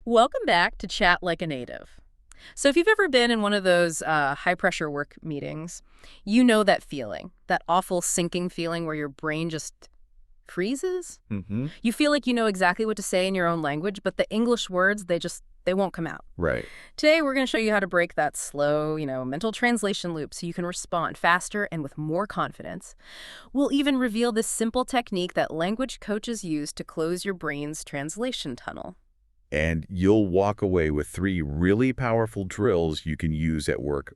Welcome back to Chat Like a Native. So if you've ever been in one of those high-pressure work meetings, you know that feeling, that awful sinking feeling where your brain just freezes. You feel like you know exactly what to say in your own language, but the English words, they won't come out. Right. Today, we're going to show you how to break that slow, mental translation loop so you can respond faster and with more confidence. We'll even reveal this simple technique that language coaches use to close your brain's translation tunnel. And you'll walk away with 3 really powerful drills you can use at work,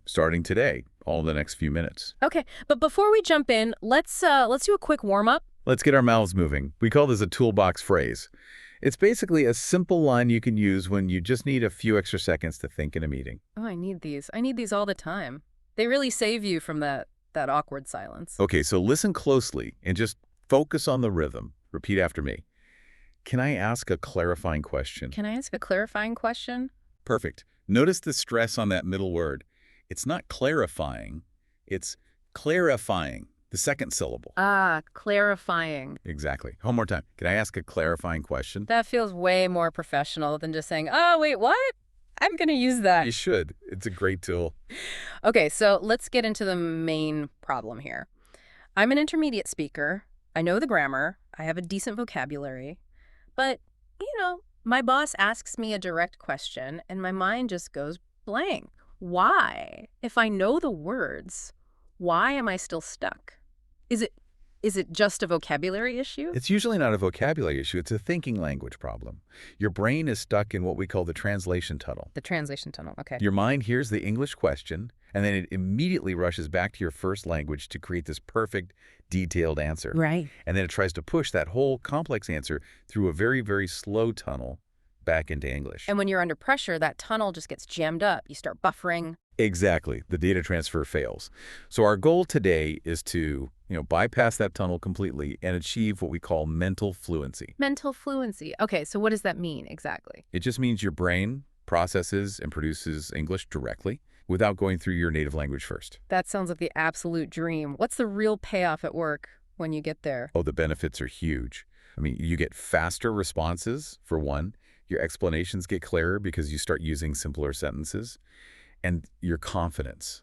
starting today, all in the next few minutes. Okay, but before we jump in, let's do a quick warm-up. Let's get our mouths moving. We call this a toolbox phrase. It's basically a simple line you can use when you just need a few extra seconds to think in a meeting. Oh, I need these. I need these all the time. They really save you from that awkward silence. Okay, so listen closely and just focus on the rhythm. Repeat after me. Can I ask a clarifying question? Can I ask a clarifying question? Perfect. Notice the stress on that middle word. It's not clarifying, it's clarifying, the second syllable. Ah, clarifying. Exactly. One more time. Can I ask a clarifying question? That feels way more professional than just saying, oh, wait, what? I'm going to use that. You should. It's a great tool. Okay, so let's get into the main problem here. I'm an intermediate speaker. I know the grammar. I have a decent vocabulary. But, my boss asks me a direct question and my mind just goes blank. Why? If I know the words, why am I still stuck? Is it just a vocabulary issue? It's usually not a vocabulary issue. It's a thinking language problem. Your brain is stuck in what we call the translation tunnel. The translation tunnel, okay. Your mind hears the English question, and then it immediately rushes back to your first language to create this perfect, detailed answer. Right. And then it tries to push that whole complex answer through a very, very slow tunnel back into English. And when you're under pressure, that tunnel just gets jammed up. You start buffering. Exactly. The data transfer fails. So our goal today is to, bypass that tunnel completely and achieve what we call mental fluency. Mental fluency. Okay, so what does that mean exactly? It just means your brain processes and produces English directly without going through your native language first. That sounds like the absolute dream. What's the real payoff at work when you get there? Oh, the benefits are huge. I mean, you get faster responses, for one. Your explanations get clearer because you start using simpler sentences. And your confidence,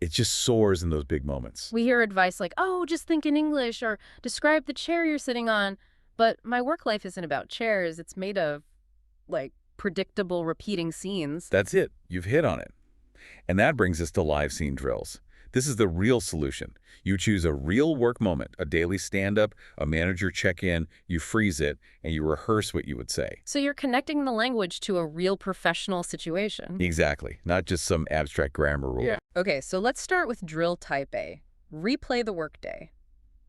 it just soars in those big moments. We hear advice like, oh, just think in English or describe the chair you're sitting on. But my work life isn't about chairs. It's made of, predictable repeating scenes. That's it. You've hit on it. And that brings us to live scene drills. This is the real solution. You choose a real work moment, a daily stand-up, a manager check-in, you freeze it, and you rehearse what you would say. So you're connecting the language to a real professional situation. Exactly. Not just some abstract grammar rule. Yeah. Okay, so let's start with drill type A. Replay the workday.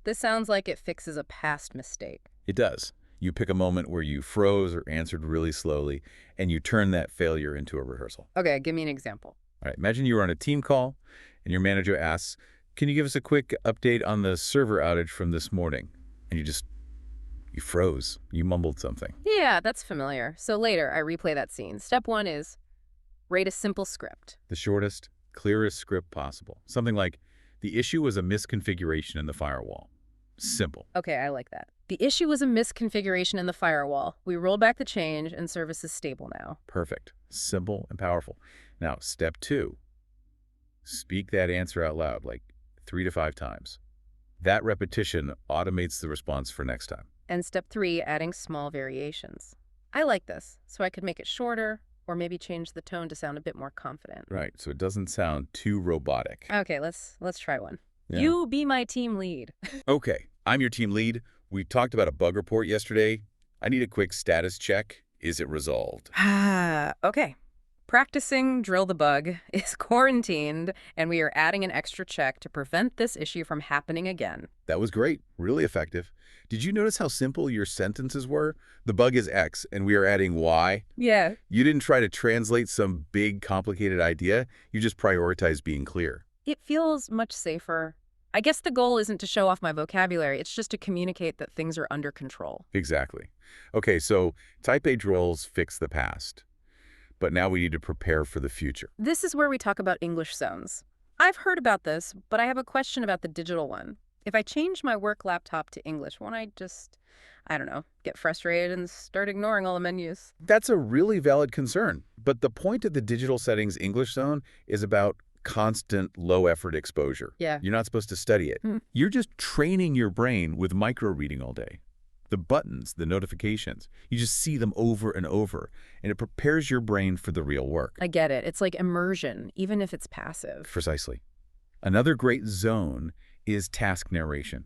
This sounds like it fixes a past mistake. It does. You pick a moment where you froze or answered really slowly, and you turn that failure into a rehearsal. Okay, give me an example. All right, imagine you were on a team call, and your manager asks, can you give us a quick update on the server outage from this morning? And you froze. You mumbled something. Yeah, that's familiar. So later, I replay that scene. Step 1 is rate a simple script. The shortest, clearest script possible. Something like, the issue was a misconfiguration in the firewall. Simple. Okay, I like that. The issue was a misconfiguration in the firewall. We rolled back the change, and service is stable now. Perfect. Simple and powerful. Now, step 2. Speak that answer out loud, 3 to 5 times. That repetition automates the response for next time. And step 3, adding small variations. I like this, so I could make it shorter or maybe change the tone to sound a bit more confident. Right, so it doesn't sound too robotic. Okay, let's try one. Yeah. You be my team lead. Okay, I'm your team lead. We talked about a bug report yesterday. I need a quick status check. Is it resolved? Okay. Practicing drill the bug is quarantined, and we are adding an extra check to prevent this issue from happening again. That was great. Really effective. Did you notice how simple your sentences were? The bug is X, and we are adding Y. Yeah. You didn't try to translate some big, complicated idea. You just prioritized being clear. It feels much safer. I guess the goal isn't to show off my vocabulary. It's just to communicate that things are under control. Exactly. Okay, so type A drills fix the past. But now we need to prepare for the future. This is where we talk about English zones. I've heard about this, but I have a question about the digital one. If I change my work laptop to English, won't I just, I don't know, get frustrated and start ignoring all the menus? That's a really valid concern. But the point of the digital settings English zone is about constant low-effort exposure. Yeah. You're not supposed to study it. Hmm. You're just training your brain with micro-reading all day. The buttons, the notifications, you just see them over and over, and it prepares your brain for the real work. I get it. It's like immersion, even if it's passive. Precisely. Another great zone is task narration.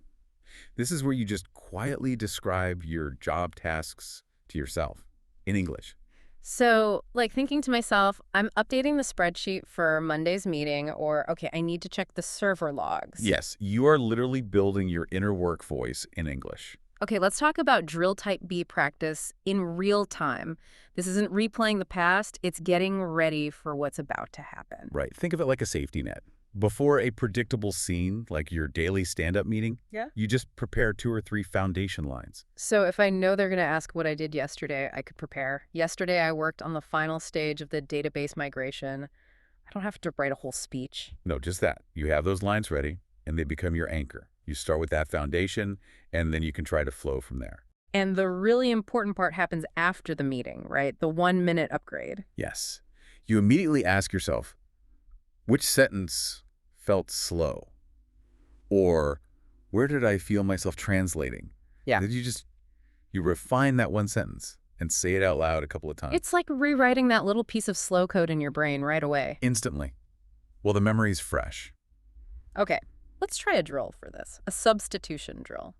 This is where you just quietly describe your job tasks to yourself in English. So, like thinking to myself, I'm updating the spreadsheet for Monday's meeting, or, okay, I need to check the server logs. Yes, you are literally building your inner work voice in English. Okay, let's talk about drill type B practice in real time. This isn't replaying the past, it's getting ready for what's about to happen. Right. Think of it like a safety net. Before a predictable scene, like your daily stand-up meeting, Yeah. you just prepare 2 or 3 foundation lines. So if I know they're going to ask what I did yesterday, I could prepare. Yesterday, I worked on the final stage of the database migration. I don't have to write a whole speech. No, just that. You have those lines ready, and they become your anchor. You start with that foundation, and then you can try to flow from there. And the really important part happens after the meeting, right? The 1-minute upgrade. Yes. You immediately ask yourself, which sentence felt slow? Or where did I feel myself translating? Yeah. You refine that one sentence and say it out loud a couple of times. It's like rewriting that little piece of slow code in your brain right away. Instantly. Well, the memory's fresh. Okay, let's try a drill for this, a substitution drill.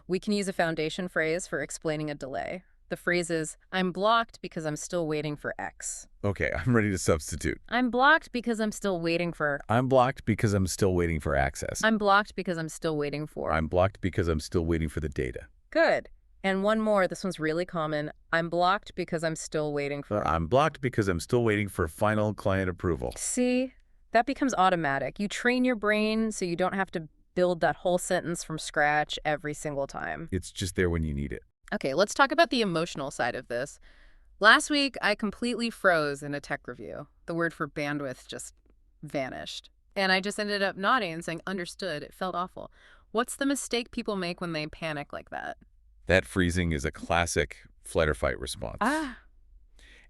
We can use a foundation phrase for explaining a delay. The phrase is, I'm blocked because I'm still waiting for X. Okay, I'm ready to substitute. I'm blocked because I'm still waiting for... I'm blocked because I'm still waiting for access. I'm blocked because I'm still waiting for... I'm blocked because I'm still waiting for the data. Good. And one more, this one's really common. I'm blocked because I'm still waiting for... I'm blocked because I'm still waiting for final client approval. See? That becomes automatic. You train your brain so you don't have to build that whole sentence from scratch every single time. It's just there when you need it. Okay, let's talk about the emotional side of this. Last week, I completely froze in a tech review. The word for bandwidth just vanished. And I just ended up nodding and saying, understood. It felt awful. What's the mistake people make when they panic like that? That freezing is a classic flight or fight response. Ah.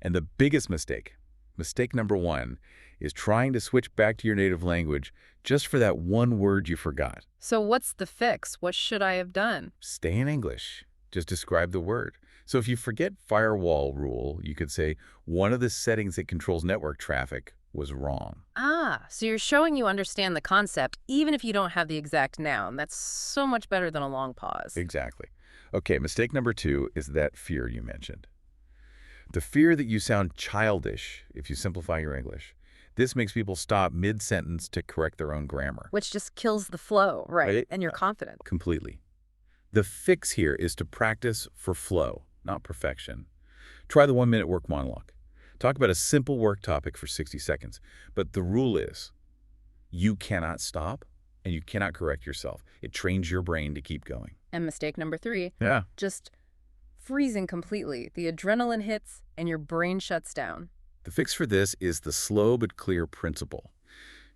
And the biggest mistake, mistake number 1, is trying to switch back to your native language just for that one word you forgot. So what's the fix? What should I have done? Stay in English. Just describe the word. So if you forget firewall rule, you could say, one of the settings that controls network traffic was wrong. Ah, so you're showing you understand the concept, even if you don't have the exact noun. That's so much better than a long pause. Exactly. Okay, mistake number 2 is that fear you mentioned. The fear that you sound childish if you simplify your English. This makes people stop mid-sentence to correct their own grammar. Which just kills the flow, right? And your confidence. Completely. The fix here is to practice for flow, not perfection. Try the 1-minute work monologue. Talk about a simple work topic for 60 seconds. But the rule is, you cannot stop and you cannot correct yourself. It trains your brain to keep going. And mistake number 3, Yeah. just freezing completely. The adrenaline hits and your brain shuts down. The fix for this is the slow but clear principle.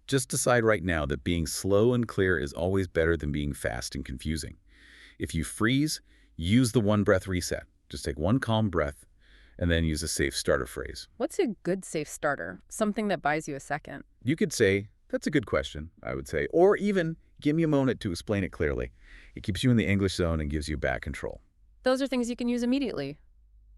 Just decide right now that being slow and clear is always better than being fast and confusing. If you freeze, use the 1-breath reset. Just take 1 calm breath and then use a safe starter phrase. What's a good safe starter? Something that buys you a second. You could say, that's a good question, I would say, or even give me a moment to explain it clearly. It keeps you in the English zone and gives you back control. Those are things you can use immediately.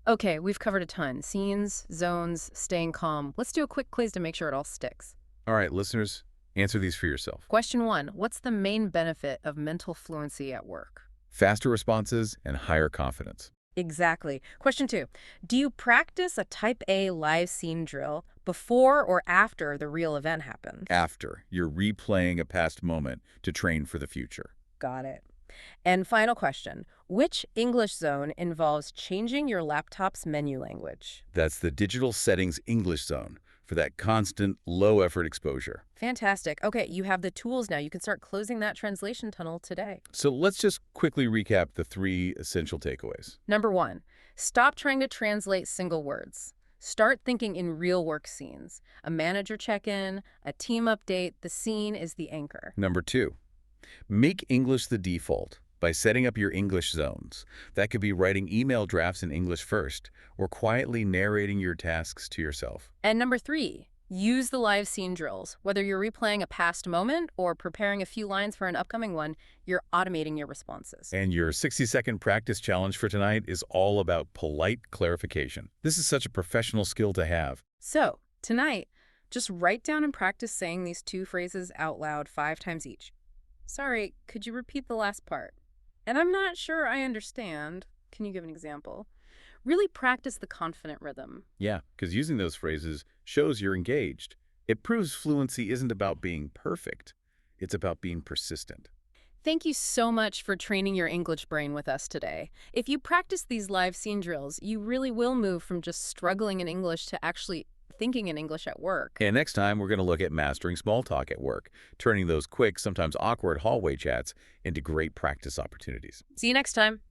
Okay, we've covered a ton. Scenes, zones, staying calm. Let's do a quick quiz to make sure it all sticks. All right, listeners, answer these for yourself. Question 1, what's the main benefit of mental fluency at work? Faster responses and higher confidence. Exactly. Question 2, do you practice a type A live scene drill before or after the real event happens? After, you're replaying a past moment to train for the future. Got it. And final question, which English zone involves changing your laptop's menu language? That's the digital settings English zone for that constant low-effort exposure. Fantastic. Okay, you have the tools now. You can start closing that translation tunnel today. So let's just quickly recap the 3 essential takeaways. Number 1, stop trying to translate single words. Start thinking in real work scenes. A manager check-in, a team update, the scene is the anchor. Number 2, Make English the default by setting up your English zones. That could be writing email drafts in English first or quietly narrating your tasks to yourself. And number 3, use the live scene drills. Whether you're replaying a past moment or preparing a few lines for an upcoming one, you're automating your responses. And your 60-second practice challenge for tonight is all about polite clarification. This is such a professional skill to have. So, tonight, just write down and practice saying these 2 phrases out loud 5 times each. Sorry, could you repeat the last part? And I'm not sure I understand. Can you give an example? Really practice the confident rhythm. Yeah, because using those phrases shows you're engaged. It proves fluency isn't about being perfect. It's about being persistent. Thank you so much for training your English brain with us today. If you practice these live scene drills, you really will move from just struggling in English to actually thinking in English at work. And next time, we're going to look at mastering small talk at work, turning those quick, sometimes awkward hallway chats into great practice opportunities. See you next time.